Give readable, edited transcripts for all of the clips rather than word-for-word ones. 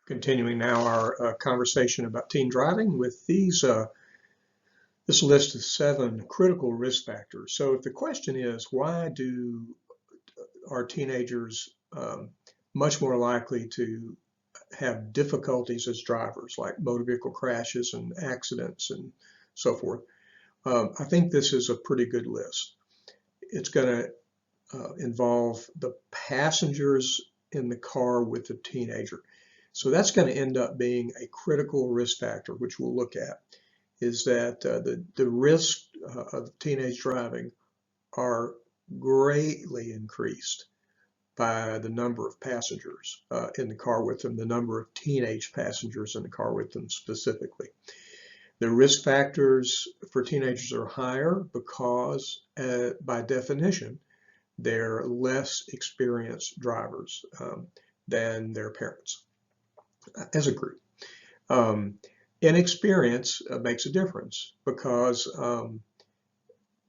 Continuing now our conversation about teen driving with this list of 7 critical risk factors. So if the question is, why are teenagers much more likely to have difficulties as drivers, like motor vehicle crashes and accidents and so forth? I think this is a pretty good list. It's going to involve the passengers in the car with the teenager. So that's going to end up being a critical risk factor, which we'll look at, is that the risk of teenage driving are greatly increased by the number of passengers in the car with them, the number of teenage passengers in the car with them specifically. The risk factors for teenagers are higher because, by definition, they're less experienced drivers than their parents as a group. Inexperience makes a difference because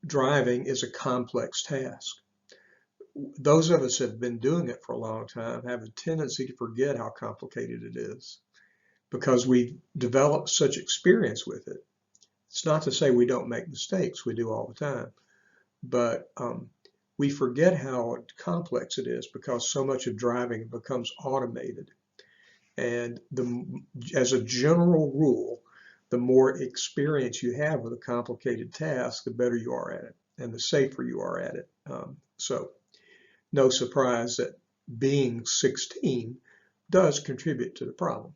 driving is a complex task. Those of us who have been doing it for a long time have a tendency to forget how complicated it is because we've developed such experience with it. It's not to say we don't make mistakes, we do all the time, but we forget how complex it is because so much of driving becomes automated. And as a general rule, the more experience you have with a complicated task, the better you are at it and the safer you are at it. So no surprise that being 16 does contribute to the problem.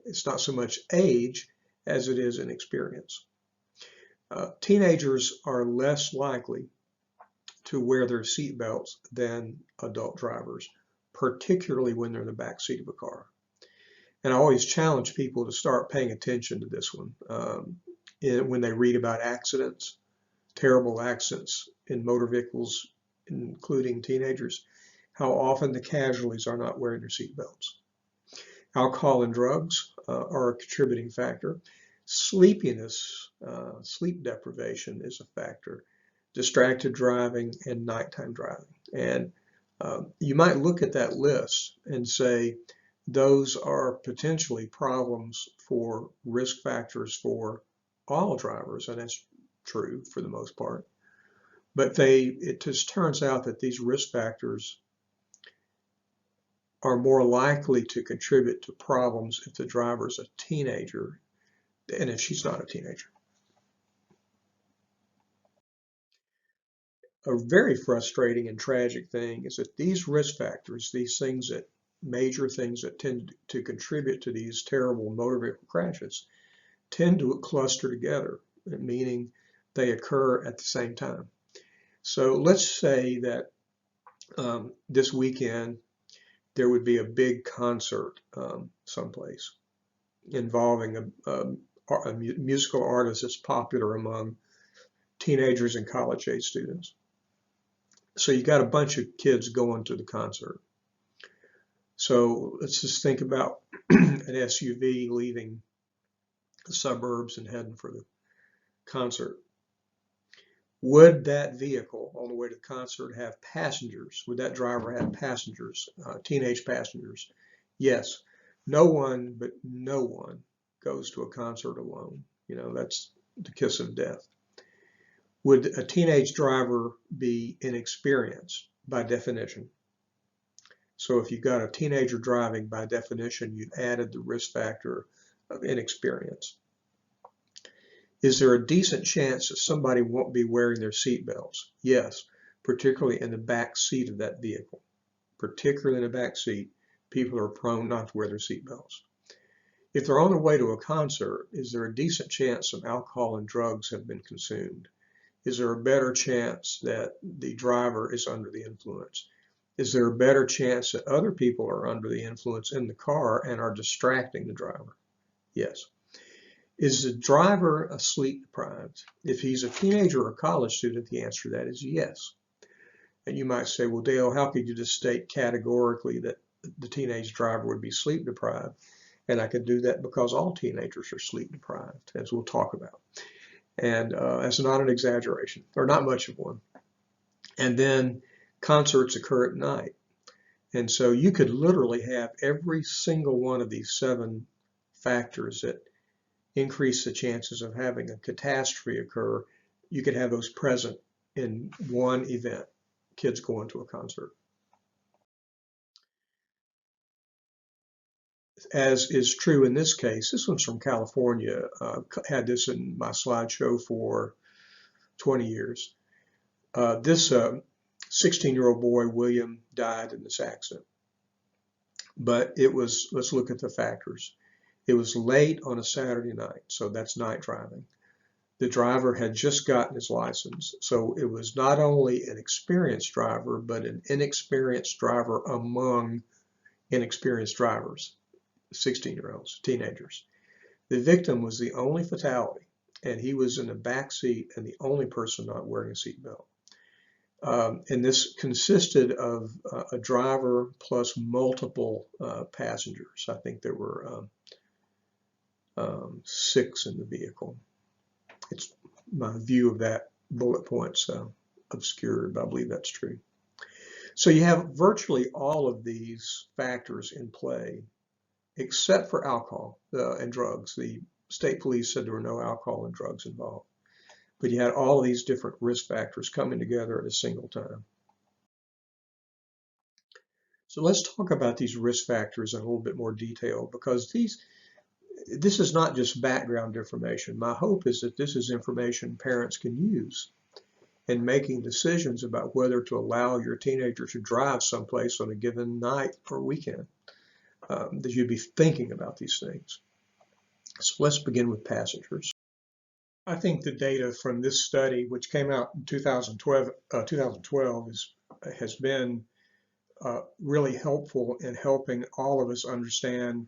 It's not so much age as it is inexperience. Teenagers are less likely to wear their seatbelts than adult drivers, particularly when they're in the back seat of a car. And I always challenge people to start paying attention to this one when they read about accidents, terrible accidents in motor vehicles, including teenagers, how often the casualties are not wearing their seatbelts. Alcohol and drugs are a contributing factor. Sleepiness, sleep deprivation is a factor. Distracted driving and nighttime driving. And you might look at that list and say those are potentially problems for risk factors for all drivers, and that's true for the most part. But it just turns out that these risk factors are more likely to contribute to problems if the driver is a teenager than if she's not a teenager. A very frustrating and tragic thing is that these risk factors, major things that tend to contribute to these terrible motor vehicle crashes, tend to cluster together, meaning they occur at the same time. So let's say that this weekend there would be a big concert someplace involving a musical artist that's popular among teenagers and college-age students. So you got a bunch of kids going to the concert. So let's just think about an SUV leaving the suburbs and heading for the concert. Would that vehicle on the way to the concert have passengers? Would that driver have passengers, teenage passengers? Yes. No one goes to a concert alone. You know, that's the kiss of death. Would a teenage driver be inexperienced by definition? So if you've got a teenager driving, by definition, you've added the risk factor of inexperience. Is there a decent chance that somebody won't be wearing their seatbelts? Yes, particularly in the back seat of that vehicle. Particularly in the back seat, people are prone not to wear their seatbelts. If they're on their way to a concert, is there a decent chance some alcohol and drugs have been consumed? Is there a better chance that the driver is under the influence? Is there a better chance that other people are under the influence in the car and are distracting the driver? Yes. Is the driver sleep deprived? If he's a teenager or a college student, the answer to that is yes. And you might say, well, Dale, how could you just state categorically that the teenage driver would be sleep deprived? And I could do that because all teenagers are sleep deprived, as we'll talk about. And that's not an exaggeration, or not much of one. And then concerts occur at night. And so you could literally have every single one of these 7 factors that increase the chances of having a catastrophe occur. You could have those present in one event, kids going to a concert. As is true in this case, this one's from California. Had this in my slideshow for 20 years. This 16-year-old boy, William, died in this accident. But it was, let's look at the factors. It was late on a Saturday night, so that's night driving. The driver had just gotten his license, so it was not only an experienced driver, but an inexperienced driver among inexperienced drivers, 16-year-olds, teenagers. The victim was the only fatality, and he was in the back seat and the only person not wearing a seatbelt. And this consisted of a driver plus multiple passengers. I think there were 6 in the vehicle. It's my view of that bullet point's obscured, but I believe that's true. So you have virtually all of these factors in play, except for alcohol and drugs. The state police said there were no alcohol and drugs involved. But you had all of these different risk factors coming together at a single time. So let's talk about these risk factors in a little bit more detail, because this is not just background information. My hope is that this is information parents can use in making decisions about whether to allow your teenager to drive someplace on a given night or weekend, that you'd be thinking about these things. So let's begin with passengers. I think the data from this study, which came out in 2012, has been really helpful in helping all of us understand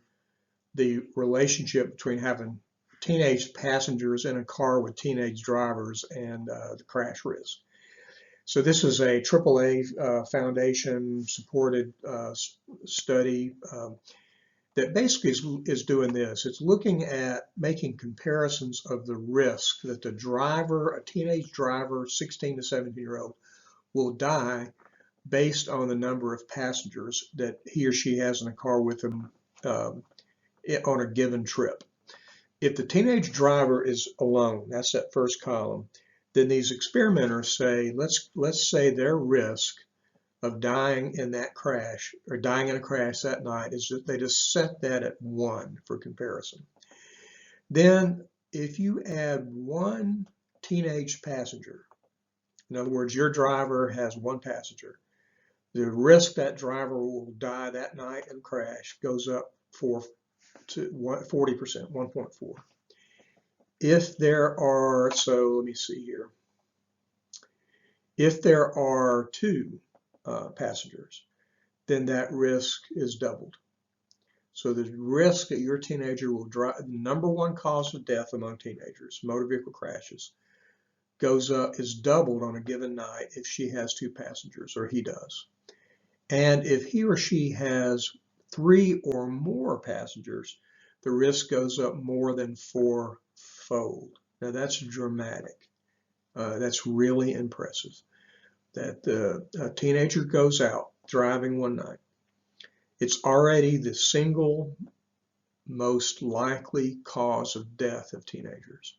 the relationship between having teenage passengers in a car with teenage drivers and the crash risk. So this is a AAA foundation supported study that basically is doing this. It's looking at making comparisons of the risk that the driver, a teenage driver, 16 to 17-year-old, will die based on the number of passengers that he or she has in a car with him on a given trip. If the teenage driver is alone, that's that first column, then these experimenters say, let's say their risk of dying in that crash or dying in a crash that night is that they just set that at 1 for comparison. Then if you add 1 teenage passenger, in other words, your driver has 1 passenger, the risk that driver will die that night and crash goes up to 40%, 1.4. If there are, so let me see here, if there are 2 passengers, then that risk is doubled. So the risk that your teenager will drive, the #1 cause of death among teenagers, motor vehicle crashes, goes up, is doubled on a given night if she has 2 passengers, or he does. And if he or she has 3 or more passengers, the risk goes up more than 4-fold. Now that's dramatic. That's really impressive. That a teenager goes out driving one night. It's already the single most likely cause of death of teenagers,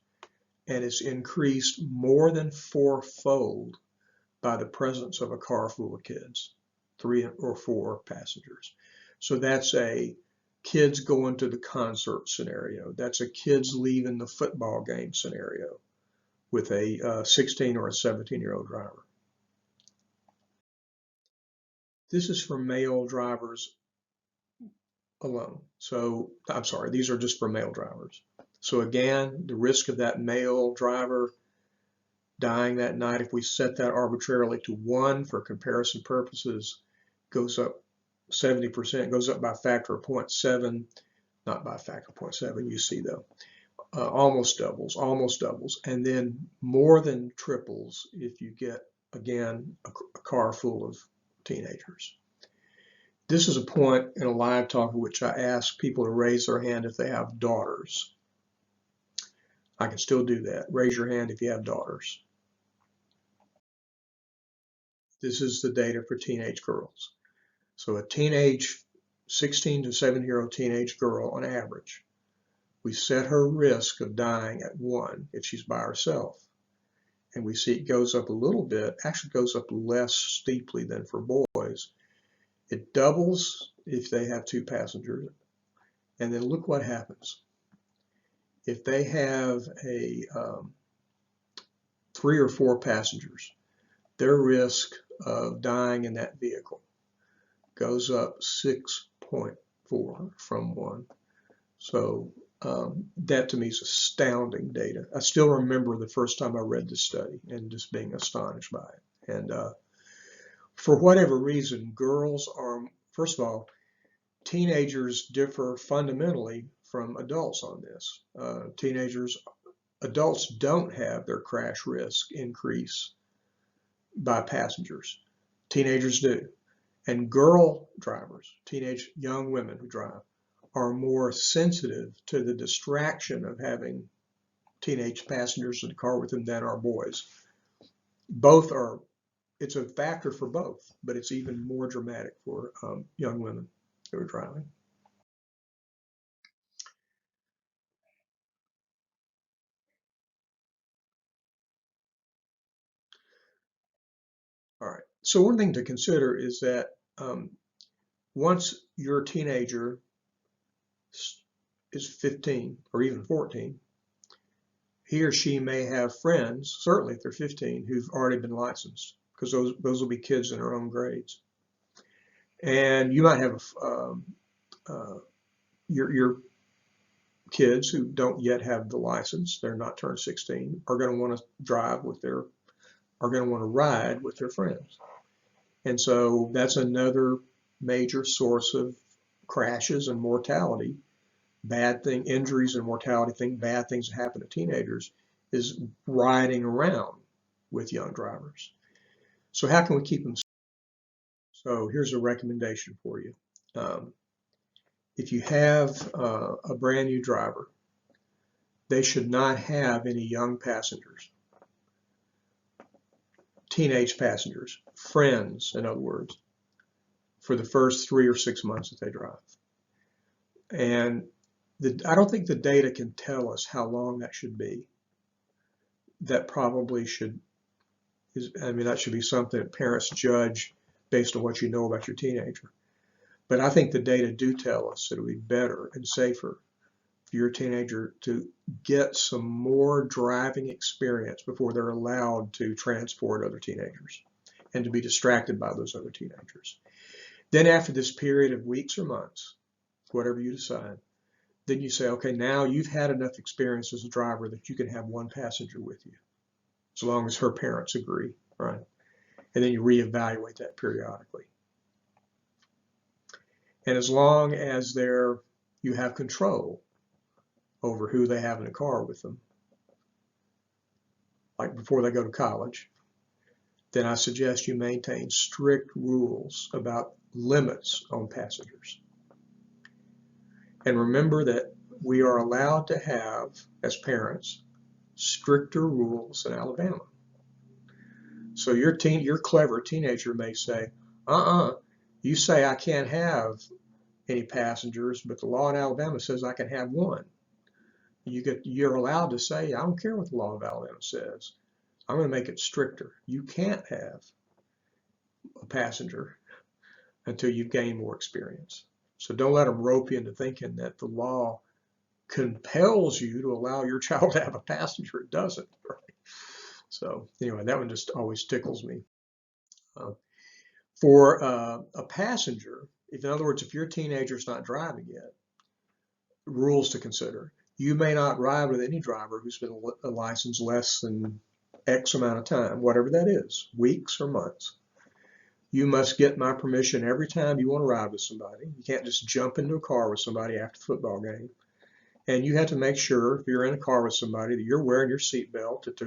and it's increased more than 4-fold by the presence of a car full of kids, 3 or 4 passengers. So that's a kids going to the concert scenario. That's a kids leaving the football game scenario with a 16 or a 17-year-old driver. This is for male drivers alone. So, I'm sorry, these are just for male drivers. So again, the risk of that male driver dying that night, if we set that arbitrarily to 1 for comparison purposes, goes up 70%, goes up by a factor of 0.7, not by a factor of 0.7, you see though. Almost doubles, and then more than triples if you get, again, a car full of teenagers. This is a point in a live talk in which I ask people to raise their hand if they have daughters. I can still do that. Raise your hand if you have daughters. This is the data for teenage girls. So a 16 to 17-year-old teenage girl on average, we set her risk of dying at 1 if she's by herself. And we see it goes up a little bit, actually goes up less steeply than for boys. It doubles if they have 2 passengers. And then look what happens. If they have a 3 or 4 passengers, their risk of dying in that vehicle goes up 6.4 from 1. So that to me is astounding data. I still remember the first time I read this study and just being astonished by it. And for whatever reason, girls are, first of all, teenagers differ fundamentally from adults on this. Adults don't have their crash risk increase by passengers. Teenagers do. And girl drivers, teenage young women who drive, are more sensitive to the distraction of having teenage passengers in the car with them than are boys. Both are, it's a factor for both, but it's even more dramatic for young women who are driving. All right, so one thing to consider is that once your teenager is 15 or even 14, he or she may have friends, certainly if they're 15, who've already been licensed, because those will be kids in their own grades. And you might have your kids who don't yet have the license, they're not turned 16, are going to want to drive with are going to want to ride with their friends. And so that's another major source of crashes and mortality. Injuries and mortality, bad things that happen to teenagers is riding around with young drivers. So how can we keep them safe? So here's a recommendation for you. If you have a brand new driver, they should not have any young passengers, teenage passengers, friends, in other words, for the first 3 or 6 months that they drive. And I don't think the data can tell us how long that should be. That probably that should be something that parents judge based on what you know about your teenager. But I think the data do tell us that it would be better and safer for your teenager to get some more driving experience before they're allowed to transport other teenagers and to be distracted by those other teenagers. Then after this period of weeks or months, whatever you decide, then you say, okay, now you've had enough experience as a driver that you can have 1 passenger with you, as long as her parents agree, right? And then you reevaluate that periodically. And as long as you have control over who they have in the car with them, like before they go to college, then I suggest you maintain strict rules about limits on passengers. And remember that we are allowed to have, as parents, stricter rules in Alabama. So your clever teenager may say, you say I can't have any passengers, but the law in Alabama says I can have 1. You're allowed to say, I don't care what the law of Alabama says. I'm going to make it stricter. You can't have a passenger until you've gained more experience. So don't let them rope you into thinking that the law compels you to allow your child to have a passenger. It doesn't. Right? So anyway, that one just always tickles me. For a passenger, in other words, if your teenager's not driving yet, rules to consider. You may not ride with any driver who's been licensed less than X amount of time, whatever that is, weeks or months. You must get my permission every time you want to ride with somebody. You can't just jump into a car with somebody after the football game. And you have to make sure, if you're in a car with somebody, that you're wearing your seatbelt, that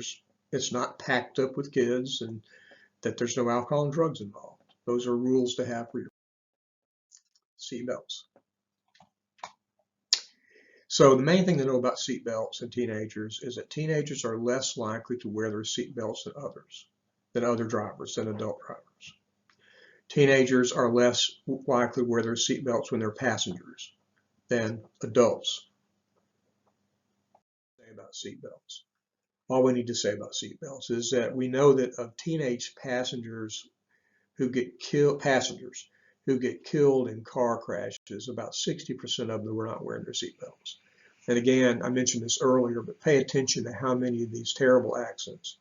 it's not packed up with kids, and that there's no alcohol and drugs involved. Those are rules to have for your seatbelts. So the main thing to know about seatbelts in teenagers is that teenagers are less likely to wear their seatbelts than other drivers, than adult drivers. Teenagers are less likely to wear their seatbelts when they're passengers than adults. Say about seatbelts. All we need to say about seatbelts is that we know that of teenage passengers who get killed, in car crashes, about 60% of them were not wearing their seatbelts. And again, I mentioned this earlier, but pay attention to how many of these terrible accidents,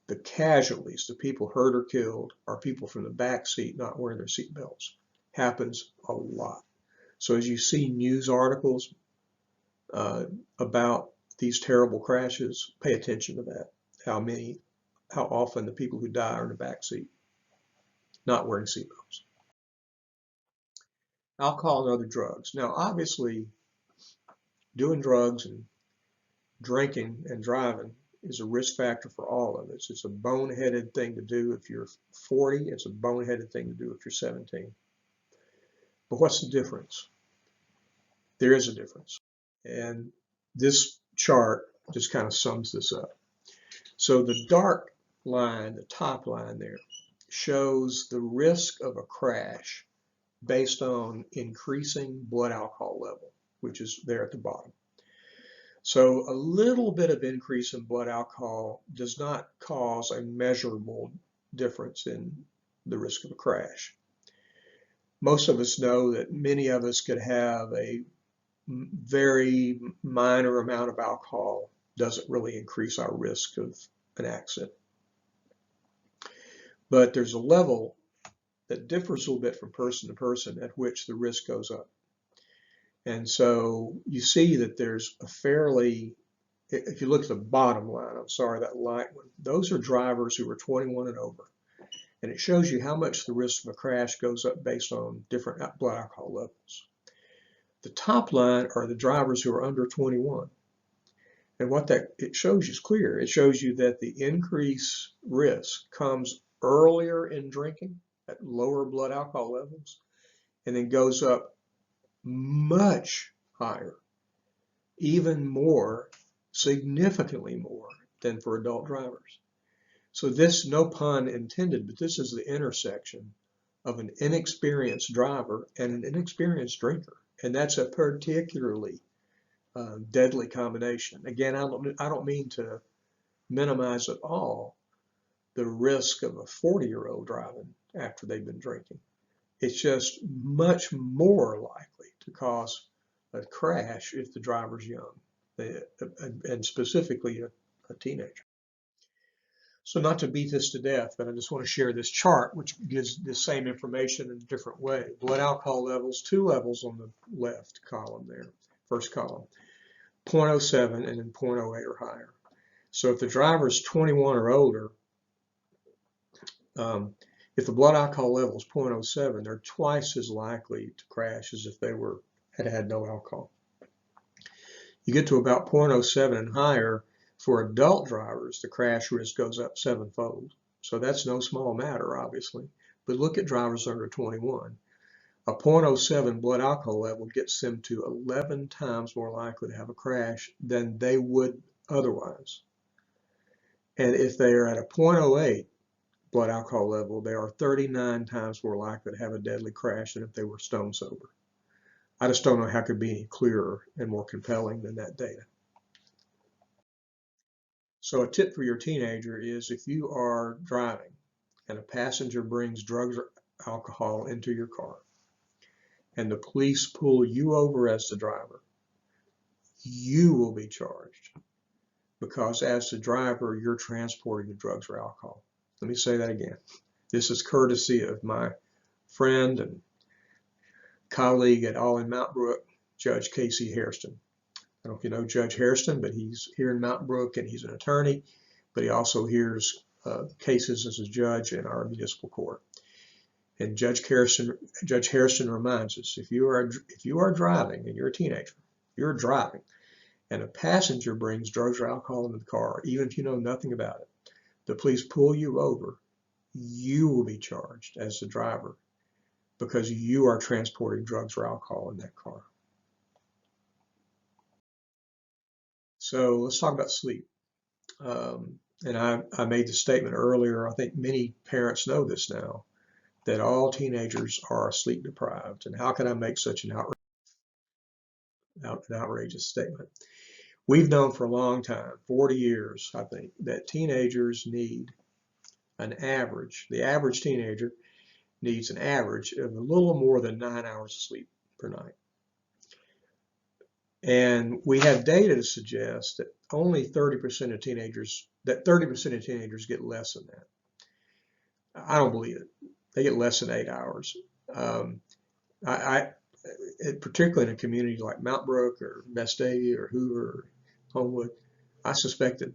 the casualties, the people hurt or killed, are people from the back seat not wearing their seatbelts. Happens a lot. So as you see news articles about these terrible crashes, pay attention to that. How often the people who die are in the back seat, not wearing seatbelts. Alcohol and other drugs. Now, obviously, doing drugs and drinking and driving is a risk factor for all of us. It's a boneheaded thing to do if you're 40. It's a boneheaded thing to do if you're 17. But what's the difference? There is a difference. And this chart just kind of sums this up. So the dark line, the top line there, shows the risk of a crash based on increasing blood alcohol level, which is there at the bottom. So a little bit of increase in blood alcohol does not cause a measurable difference in the risk of a crash. Most of us know that many of us could have a very minor amount of alcohol, doesn't really increase our risk of an accident. But there's a level that differs a little bit from person to person at which the risk goes up. And so you see that there's a fairly, if you look at the bottom line, I'm sorry, that light one, those are drivers who are 21 and over. And it shows you how much the risk of a crash goes up based on different blood alcohol levels. The top line are the drivers who are under 21. And what it shows you is clear. It shows you that the increased risk comes earlier in drinking at lower blood alcohol levels, and then goes up much higher, even more, significantly more than for adult drivers. So this, no pun intended, but this is the intersection of an inexperienced driver and an inexperienced drinker. And that's a particularly deadly combination. Again, I don't mean to minimize at all the risk of a 40-year-old driving after they've been drinking. It's just much more likely to cause a crash if the driver's young, and specifically a teenager. So not to beat this to death, but I just want to share this chart, which gives the same information in a different way. Blood alcohol levels, 2 levels on the left column there, first column, 0.07 and then 0.08 or higher. So if the driver's 21 or older, if the blood alcohol level is 0.07, they're twice as likely to crash as if they had no alcohol. You get to about 0.07 and higher, for adult drivers, the crash risk goes up 7-fold. So that's no small matter, obviously. But look at drivers under 21. A 0.07 blood alcohol level gets them to 11 times more likely to have a crash than they would otherwise. And if they are at a 0.08 blood alcohol level, they are 39 times more likely to have a deadly crash than if they were stone sober. I just don't know how it could be any clearer and more compelling than that data. So a tip for your teenager is, if you are driving and a passenger brings drugs or alcohol into your car and the police pull you over as the driver, you will be charged, because as the driver, you're transporting the drugs or alcohol. Let me say that again. This is courtesy of my friend and colleague at All in Mount Brook, Judge Casey Hairston. I don't know if you know Judge Hairston, but he's here in Mount Brook and he's an attorney, but he also hears cases as a judge in our municipal court. And Judge Hairston reminds us, if you are driving and you're a teenager, you're driving, and a passenger brings drugs or alcohol into the car, even if you know nothing about it, the police pull you over, you will be charged as the driver because you are transporting drugs or alcohol in that car. So let's talk about sleep. And I made the statement earlier, I think many parents know this now. that all teenagers are sleep deprived. And how can I make such an outrageous statement? We've known for a long time, 40 years, I think, that teenagers need an average. The average teenager needs an average of a little more than 9 hours of sleep per night. And we have data to suggest that only 30% of teenagers, get less than that. I don't believe it. They get less than 8 hours. Particularly in a community like Mount Brook or Vestavia or Hoover or Homewood, I suspect that,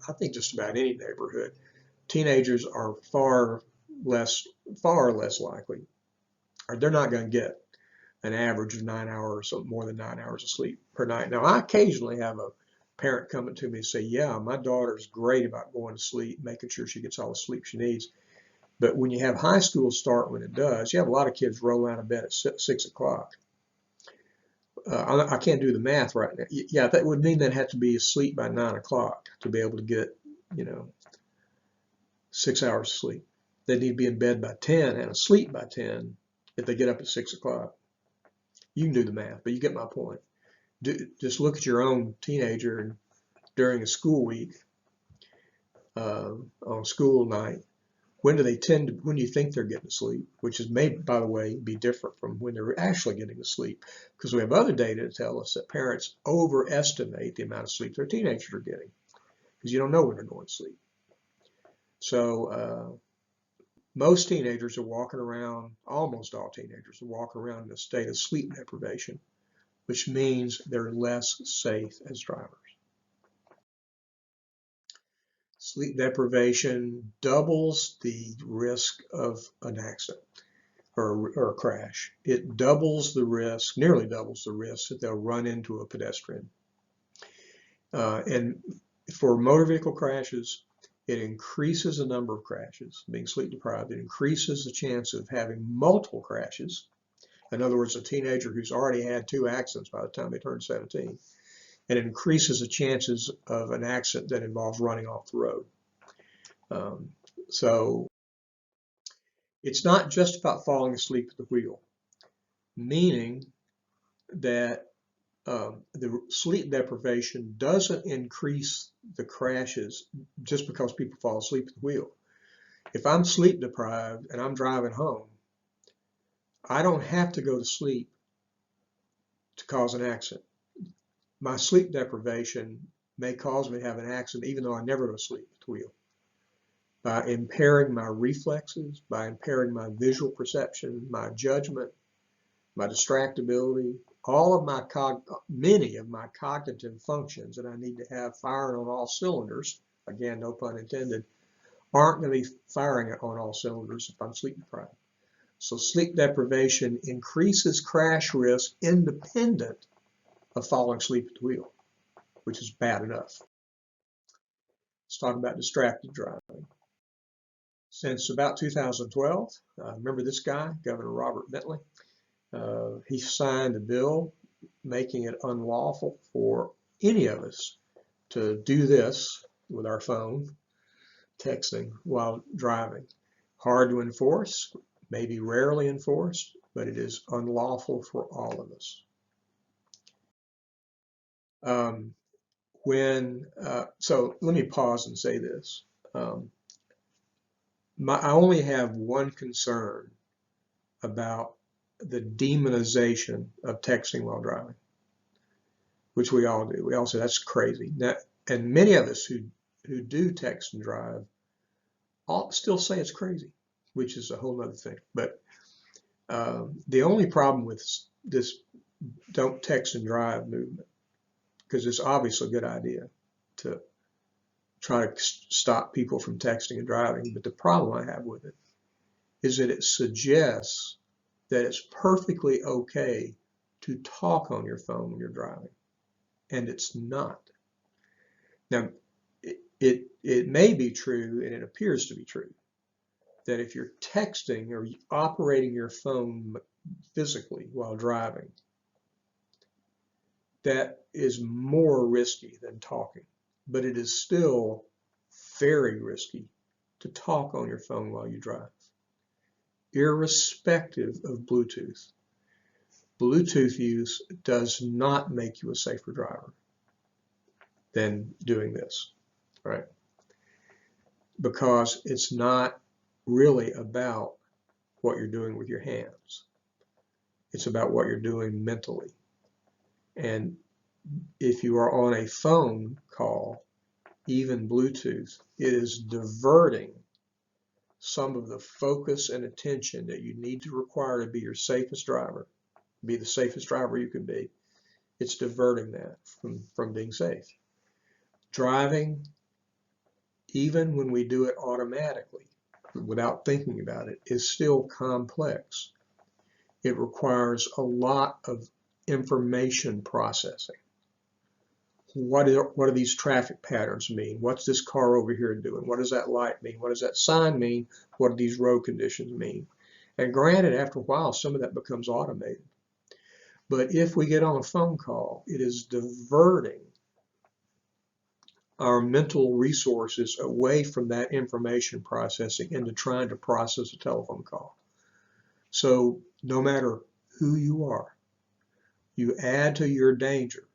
I think just about any neighborhood, teenagers are far less likely, or they're not going to get an average of 9 hours or more than 9 hours of sleep per night. Now, I occasionally have a parent coming to me and say, yeah, my daughter's great about going to sleep, making sure she gets all the sleep she needs. But when you have high school start when it does, you have a lot of kids roll out of bed at 6 o'clock. I can't do the math right now. Yeah, that would mean they'd have to be asleep by 9 o'clock to be able to get, 6 hours of sleep. They need to be in bed by 10 and asleep by 10 if they get up at 6 o'clock. You can do the math, but you get my point. Just look at your own teenager during a school week, on school night. When do you think they're getting to sleep? Which may, by the way, be different from when they're actually getting to sleep, because we have other data to tell us that parents overestimate the amount of sleep their teenagers are getting, because you don't know when they're going to sleep. So most teenagers are walking around, almost all teenagers are walking around in a state of sleep deprivation, which means they're less safe as drivers. Sleep deprivation doubles the risk of an accident or a crash. It doubles the risk, nearly doubles the risk that they'll run into a pedestrian. And for motor vehicle crashes, it increases the number of crashes. Being sleep deprived, it increases the chance of having multiple crashes. In other words, a teenager who's already had 2 accidents by the time they turn 17. And it increases the chances of an accident that involves running off the road. So it's not just about falling asleep at the wheel, meaning that the sleep deprivation doesn't increase the crashes just because people fall asleep at the wheel. If I'm sleep deprived and I'm driving home, I don't have to go to sleep to cause an accident. My sleep deprivation may cause me to have an accident even though I never go to sleep at the wheel. By impairing my reflexes, by impairing my visual perception, my judgment, my distractibility, many of my cognitive functions that I need to have firing on all cylinders, again, no pun intended, aren't going to be firing on all cylinders if I'm sleep deprived. So sleep deprivation increases crash risk independent of falling asleep at the wheel, which is bad enough. Let's talk about distracted driving. Since about 2012, remember this guy, Governor Robert Bentley? He signed a bill making it unlawful for any of us to do this with our phone, texting while driving. Hard to enforce, maybe rarely enforced, but it is unlawful for all of us. So let me pause and say this. I only have one concern about the demonization of texting while driving, which we all do. We all say that's crazy. And many of us who do text and drive still say it's crazy, which is a whole other thing. But the only problem with this don't text and drive movement, because it's obviously a good idea to try to stop people from texting and driving, but the problem I have with it is that it suggests that it's perfectly okay to talk on your phone when you're driving, and it's not. Now, it may be true, and it appears to be true, that if you're texting or operating your phone physically while driving, that is more risky than talking, but it is still very risky to talk on your phone while you drive. irrespective of Bluetooth. Bluetooth use does not make you a safer driver than doing this, right? Because it's not really about what you're doing with your hands. It's about what you're doing mentally. And if you are on a phone call, even Bluetooth, it is diverting some of the focus and attention that you need to require to be your safest driver, be the safest driver you can be. It's diverting that from being safe. Driving, even when we do it automatically, without thinking about it, is still complex. It requires a lot of information processing. What do these traffic patterns mean? What's this car over here doing? What does that light mean? What does that sign mean? What do these road conditions mean? And granted, after a while, some of that becomes automated. But if we get on a phone call, it is diverting our mental resources away from that information processing into trying to process a telephone call. So no matter who you are, you add to your danger.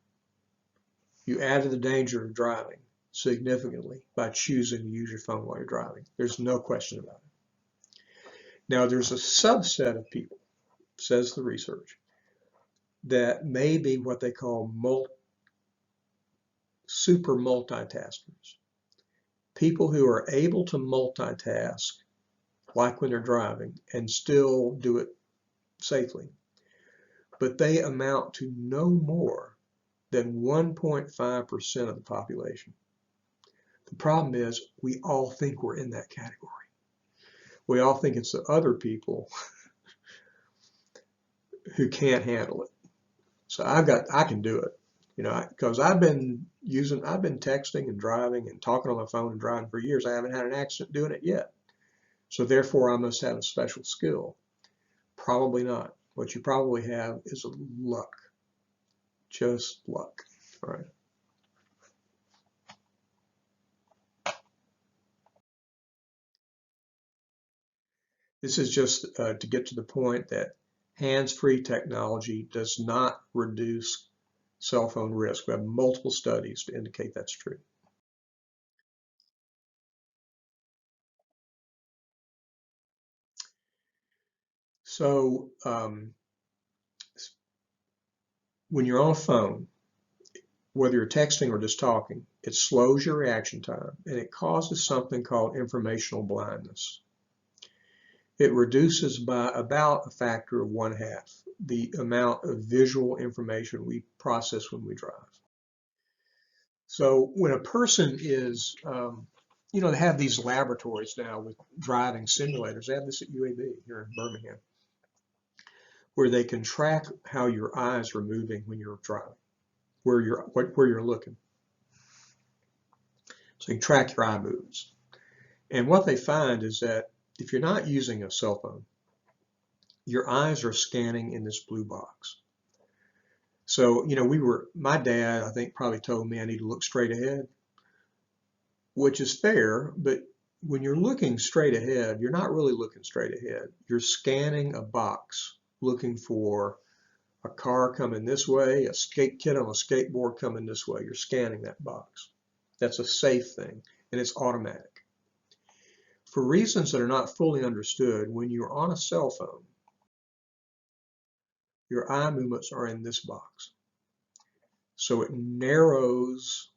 You add to the danger of driving significantly by choosing to use your phone while you're driving. There's no question about it. Now, there's a subset of people, says the research, that may be what they call super multitaskers. People who are able to multitask, like when they're driving, and still do it safely. But they amount to no more than 1.5% of the population. The problem is we all think we're in that category. We all think it's the other people who can't handle it. So I can do it, because I've been texting and driving and talking on my phone and driving for years. I haven't had an accident doing it yet. So therefore I must have a special skill. Probably not. What you probably have is luck. Just luck. All right. This is just to get to the point that hands-free technology does not reduce cell phone risk. We have multiple studies to indicate that's true. So when you're on a phone, whether you're texting or just talking, it slows your reaction time and it causes something called informational blindness. It reduces by about a factor of 1/2 the amount of visual information we process when we drive. So when a person is, they have these laboratories now with driving simulators. They have this at UAB here in Birmingham, where they can track how your eyes are moving when you're driving, where you're looking. So you can track your eye movements. And what they find is that if you're not using a cell phone, your eyes are scanning in this blue box. So, my dad, I think, probably told me I need to look straight ahead, which is fair, but when you're looking straight ahead, you're not really looking straight ahead. You're scanning a box, looking for a car coming this way, a kid on a skateboard coming this way. You're scanning that box. That's a safe thing, and it's automatic. For reasons that are not fully understood, when you're on a cell phone, your eye movements are in this box. So it narrows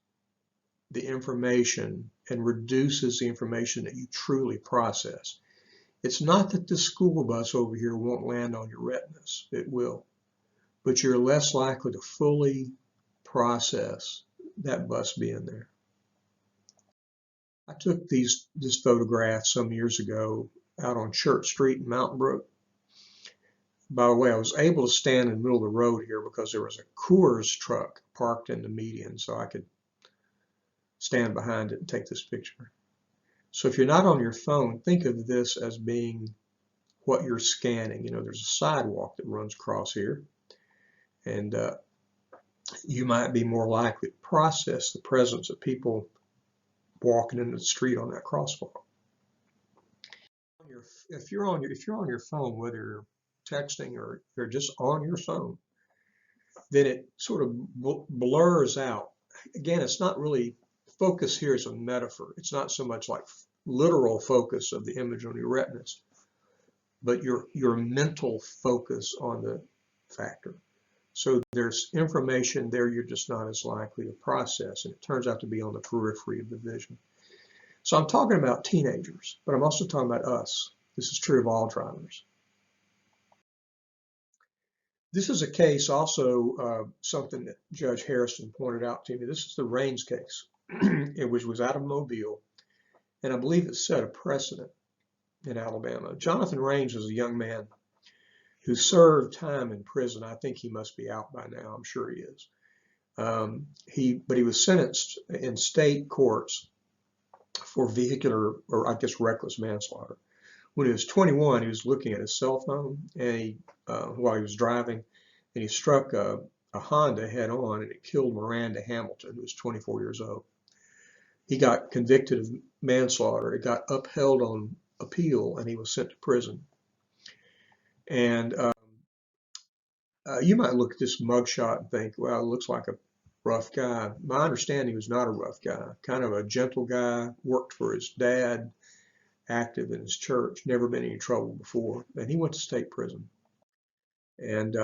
the information and reduces the information that you truly process. It's not that the school bus over here won't land on your retinas. It will. But you're less likely to fully process that bus being there. I took this photograph some years ago out on Church Street in Mountain Brook. By the way, I was able to stand in the middle of the road here because there was a Coors truck parked in the median, so I could stand behind it and take this picture. So if you're not on your phone, think of this as being what you're scanning. There's a sidewalk that runs across here, and you might be more likely to process the presence of people walking in the street on that crosswalk. if you're on your phone, whether you're texting or you're just on your phone, then it sort of blurs out. Again, it's not really focus here is a metaphor. It's not so much like literal focus of the image on your retinas, but your mental focus on the factor. So there's information there you're just not as likely to process, and it turns out to be on the periphery of the vision. So I'm talking about teenagers, but I'm also talking about us. This is true of all drivers. This is a case also, something that Judge Harrison pointed out to me. This is the Raynes case, which was out of Mobile, and I believe it set a precedent in Alabama. Jonathan Raynes was a young man who served time in prison. I think he must be out by now. I'm sure he is. But he was sentenced in state courts for vehicular, or I guess reckless manslaughter. When he was 21, he was looking at his cell phone and while he was driving, and he struck a Honda head on, and it killed Miranda Hamilton, who was 24 years old. He got convicted of manslaughter. It got upheld on appeal, and he was sent to prison. And you might look at this mugshot and think, well, it looks like a rough guy. My understanding, he was not a rough guy, kind of a gentle guy, worked for his dad, active in his church, never been in any trouble before, and he went to state prison. And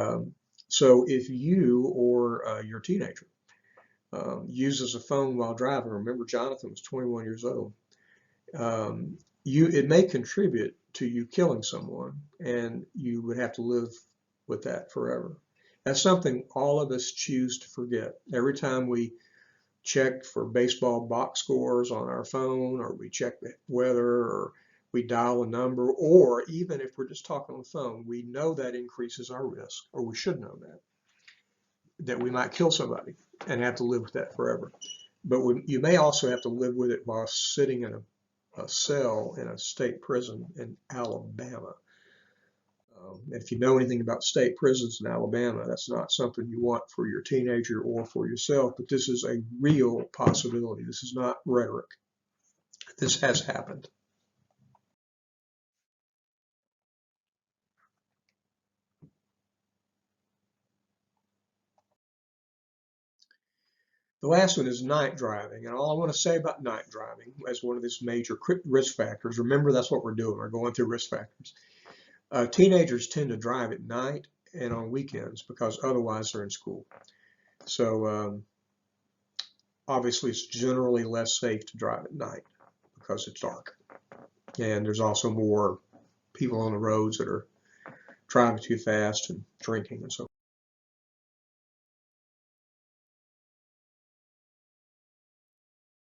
so if you or your teenager uses a phone while driving, remember Jonathan was 21 years old, it may contribute to you killing someone, and you would have to live with that forever. That's something all of us choose to forget. Every time we check for baseball box scores on our phone, or we check the weather, or we dial a number, or even if we're just talking on the phone, we know that increases our risk, or we should know that we might kill somebody and have to live with that forever. But you may also have to live with it while sitting in a cell in a state prison in Alabama. If you know anything about state prisons in Alabama, that's not something you want for your teenager or for yourself, but this is a real possibility. This is not rhetoric. This has happened. The last one is night driving, and all I want to say about night driving as one of these major risk factors, remember that's what we're doing, we're going through risk factors. Teenagers tend to drive at night and on weekends because otherwise they're in school. So obviously it's generally less safe to drive at night because it's dark. And there's also more people on the roads that are driving too fast and drinking and so